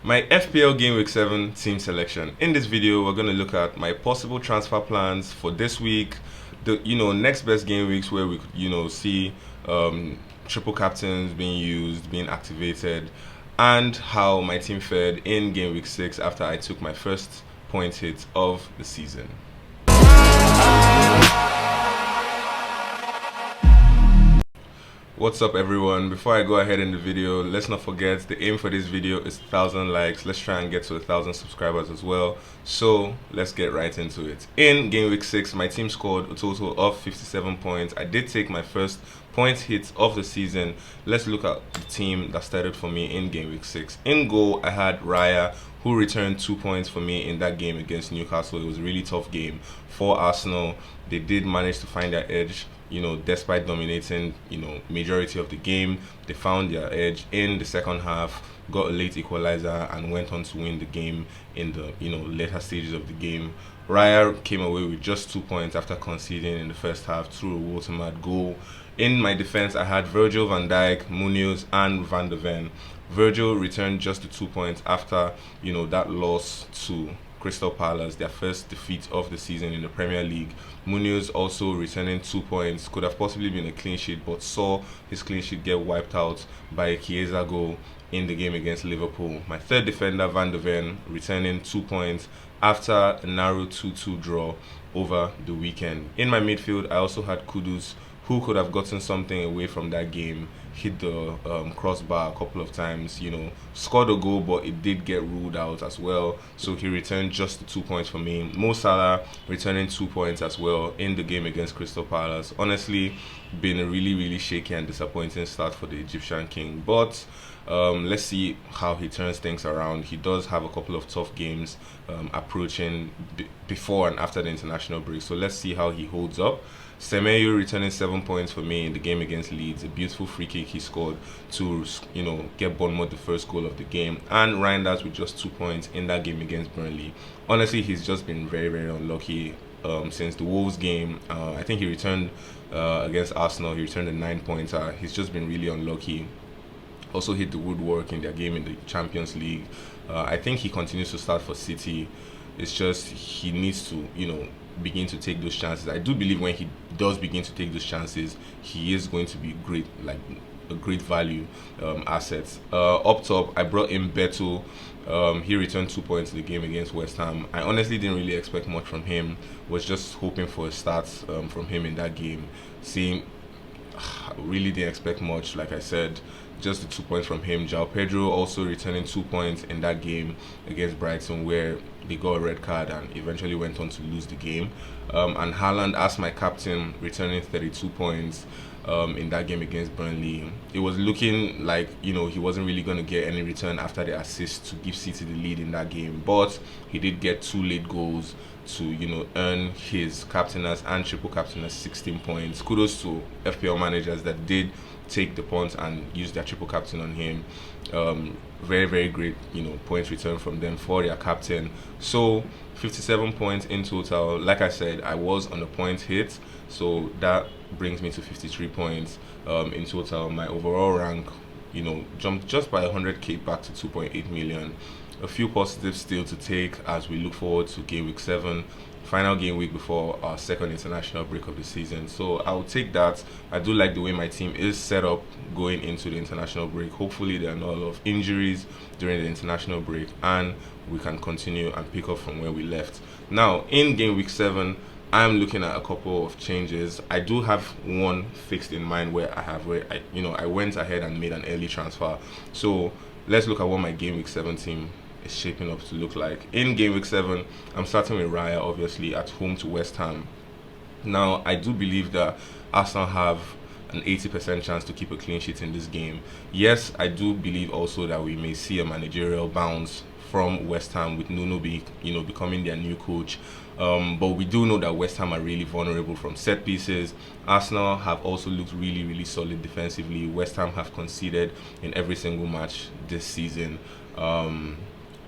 My FPL Game Week 7 team selection. In this video, we're going to look at my possible transfer plans for this week, the next best game weeks where we could see triple captains being used, being activated, and how my team fared in game week 6 after I took my first point hit of the season. What's up everyone? Before I go ahead in the video, let's not forget the aim for this video is 1,000 likes. Let's try and get to 1,000 subscribers as well. So let's get right into it. In game week 6, my team scored a total of 57 points. I did take my first point hit of the season. Let's look at the team that started for me in game week 6. In goal, I had Raya, who returned 2 points for me in that game against Newcastle. It was a really tough game for Arsenal. They did manage to find their edge, despite dominating, majority of the game. They found their edge in the second half, got a late equalizer, and went on to win the game in the, later stages of the game. Raya came away with just 2 points after conceding in the first half through a watermark goal. In my defense, I had Virgil van Dijk, Munoz, and Van de Ven. Virgil returned just the 2 points after, that loss to Crystal Palace, their first defeat of the season in the Premier League. Munoz also returning 2 points, could have possibly been a clean sheet, but saw his clean sheet get wiped out by a Chiesa goal in the game against Liverpool. My third defender, Van de Ven, returning 2 points after a narrow 2-2 draw over the weekend. In my midfield, I also had Kudus, who could have gotten something away from that game, hit the crossbar a couple of times, scored a goal, but it did get ruled out as well. So he returned just the 2 points for me. Mo Salah returning 2 points as well in the game against Crystal Palace. Honestly, been a really shaky and disappointing start for the Egyptian King. But let's see how he turns things around. He does have a couple of tough games approaching before and after the international break. So let's see how he holds up. Semedo returning 7 points for me in the game against Leeds. A beautiful free kick he scored to, get Bournemouth the first goal of the game. And Reinders with just 2 points in that game against Burnley. Honestly, he's just been very unlucky since the Wolves game. I think he returned against Arsenal. He returned a 9-pointer. He's just been really unlucky. Also hit the woodwork in their game in the Champions League. I think he continues to start for City. It's just he needs to, begin to take those chances. I do believe when he does begin to take those chances, he is going to be great, like a great value asset. Up top, I brought in Beto. He returned 2 points in the game against West Ham. I honestly didn't really expect much from him. Was just hoping for a start from him in that game. Really didn't expect much, like I said. Just the 2 points from him. João Pedro also returning 2 points in that game against Brighton, where they got a red card and eventually went on to lose the game. And Haaland, as my captain, returning 32 points in that game against Burnley. It was looking like he wasn't really going to get any return after the assist to give City the lead in that game, but he did get 2 late goals to earn his captainers and triple captainers 16 points. Kudos to FPL managers that did take the punt and use their triple captain on him. Very great points return from them for their captain. So 57 points in total. Like I said, I was on a point hit, so that brings me to 53 points in total. My overall rank jumped just by 100k back to 2.8 million. A few positives still to take as we look forward to game week 7, final game week before our second international break of the season. So I'll take that. I do like the way my team is set up going into the international break. Hopefully there are not a lot of injuries during the international break and we can continue and pick up from where we left. Now in game week 7, I'm looking at a couple of changes. I do have one fixed in mind where I went ahead and made an early transfer. So let's look at what my game week 7 team is shaping up to look like. In game week 7, I'm starting with Raya, obviously, at home to West Ham. Now, I do believe that Arsenal have an 80% chance to keep a clean sheet in this game. Yes, I do believe also that we may see a managerial bounce from West Ham with Nuno becoming their new coach. But we do know that West Ham are really vulnerable from set pieces. Arsenal have also looked really solid defensively. West Ham have conceded in every single match this season.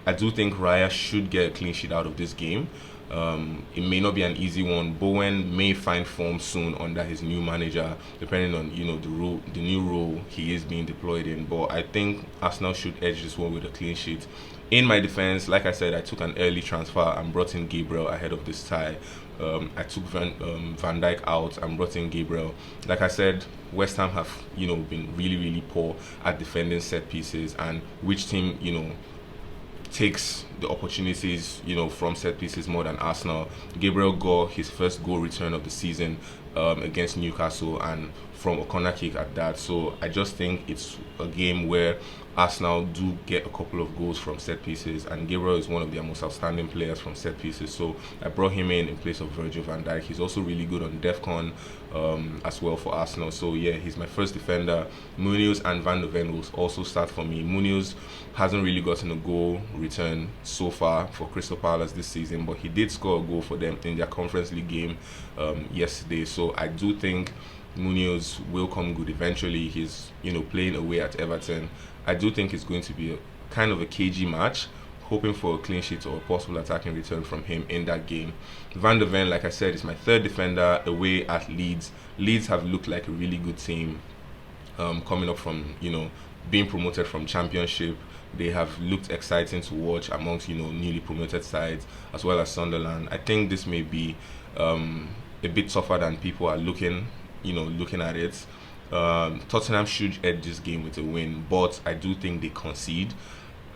I do think Raya should get a clean sheet out of this game. It may not be an easy one. Bowen may find form soon under his new manager, depending on the new role he is being deployed in. But I think Arsenal should edge this one with a clean sheet. In my defense, like I said, I took an early transfer and brought in Gabriel ahead of this tie. I took Van Dijk out and brought in Gabriel. Like I said, West Ham have been really poor at defending set pieces, and which team takes the opportunities from set pieces more than Arsenal. Gabriel got his first goal return of the season against Newcastle, and from a corner kick at that. So I just think it's a game where Arsenal do get a couple of goals from set pieces, and Gabriel is one of their most outstanding players from set pieces. So I brought him in place of Virgil van Dijk. He's also really good on DEFCON as well for Arsenal. So yeah, he's my first defender. Munoz and Van de Ven will also start for me. Munoz hasn't really gotten a goal return so far for Crystal Palace this season, but he did score a goal for them in their Conference League game yesterday. So I do think Munoz will come good eventually. He's playing away at Everton. I do think it's going to be a kind of a cagey match, hoping for a clean sheet or a possible attacking return from him in that game. Van de Ven, like I said, is my third defender away at Leeds. Leeds have looked like a really good team coming up from being promoted from Championship. They have looked exciting to watch amongst newly promoted sides, as well as Sunderland. I think this may be a bit tougher than people are looking at it. Tottenham should edge this game with a win, but I do think they concede.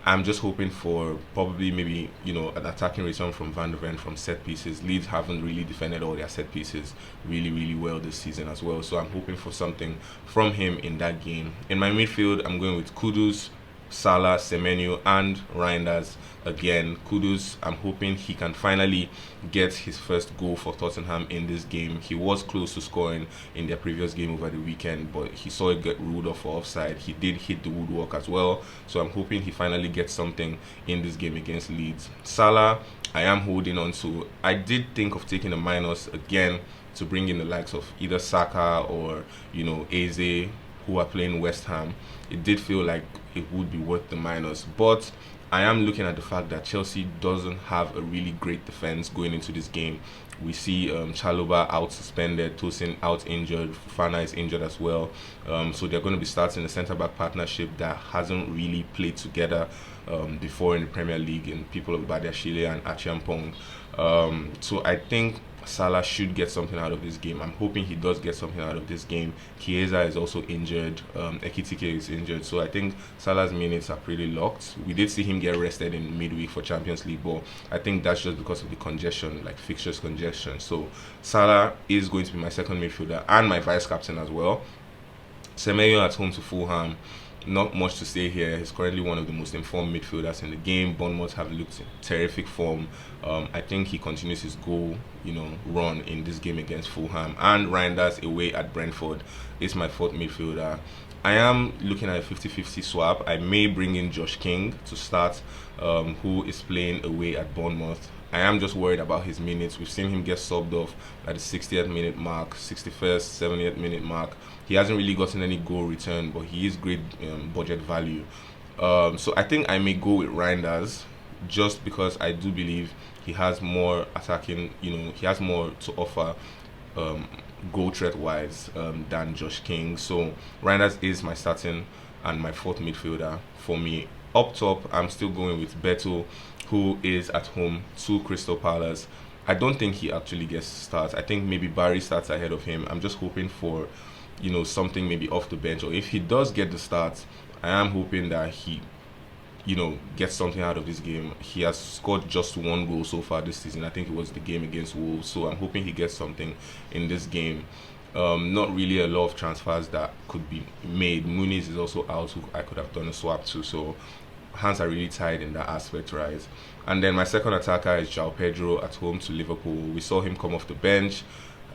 I'm just hoping for probably maybe an attacking return from Van de Ven from set pieces. Leeds haven't really defended all their set pieces really well this season as well, so I'm hoping for something from him in that game. In my midfield, I'm going with Kudus, Salah, Semenyo, and Reinders again. Kudus, I'm hoping he can finally get his first goal for Tottenham in this game. He was close to scoring in their previous game over the weekend, but he saw it get ruled off for offside. He did hit the woodwork as well, so I'm hoping he finally gets something in this game against Leeds. Salah, I am holding on to. I did think of taking a minus again to bring in the likes of either Saka or Eze, who are playing West Ham. It did feel like it would be worth the minus, but I am looking at the fact that Chelsea doesn't have a really great defense going into this game. We see Chalobah out suspended, Tosin out injured, Fofana is injured as well. So they're going to be starting a centre-back partnership that hasn't really played together before in the Premier League, in people of Badiashile and Achiampong. So I think Salah should get something out of this game. I'm hoping he does get something out of this game. Chiesa is also injured. Ekitike is injured. So I think Salah's minutes are pretty locked. We did see him get rested in midweek for Champions League, but I think that's just because of the congestion, like fixtures congestion. So Salah is going to be my second midfielder and my vice captain as well. Semenyo at home to Fulham. Not much to say here. He's currently one of the most informed midfielders in the game. Bournemouth have looked in terrific form. I think he continues his goal, run in this game against Fulham. And Reinders away at Brentford is my fourth midfielder. I am looking at a 50-50 swap. I may bring in Josh King to start, who is playing away at Bournemouth. I am just worried about his minutes. We've seen him get subbed off at the 60th minute mark, 61st, 70th minute mark. He hasn't really gotten any goal return, but he is great budget value. So I think I may go with Reinders, just because I do believe he has more attacking, he has more to offer goal threat wise than Josh King. So Reinders is my starting and my fourth midfielder for me. Up top, I'm still going with Beto, who is at home to Crystal Palace. I don't think he actually gets starts. I think maybe Barry starts ahead of him. I'm just hoping for, something maybe off the bench. Or if he does get the starts, I am hoping that he, gets something out of this game. He has scored just one goal so far this season. I think it was the game against Wolves. So I'm hoping he gets something in this game. Not really a lot of transfers that could be made. Muniz is also out, who I could have done a swap to. So hands are really tied in that aspect, right? And then my second attacker is João Pedro at home to Liverpool. We saw him come off the bench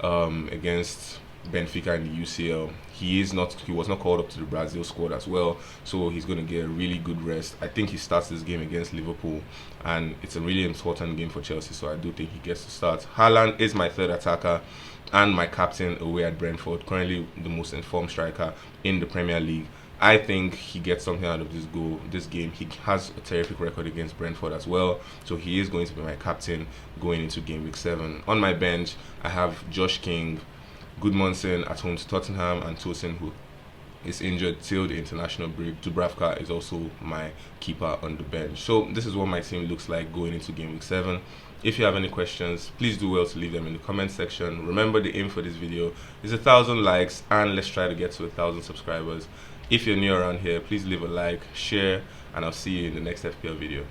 against Benfica in the UCL. He was not called up to the Brazil squad as well, so he's going to get a really good rest. I think he starts this game against Liverpool, and it's a really important game for Chelsea, so I do think he gets to start. Haaland is my third attacker and my captain away at Brentford, currently the most informed striker in the Premier League. I think he gets something out of this game. He has a terrific record against Brentford as well, so he is going to be my captain going into game week 7. On my bench, I have Josh King, Goodmanson at home to Tottenham, and Tosin, who is injured till the international break. Dubravka is also my keeper on the bench. So this is what my team looks like going into game week 7. If you have any questions, please do well to leave them in the comment section. Remember, the aim for this video is 1,000 likes, and let's try to get to 1,000 subscribers. If you're new around here, please leave a like, share, and I'll see you in the next FPL video.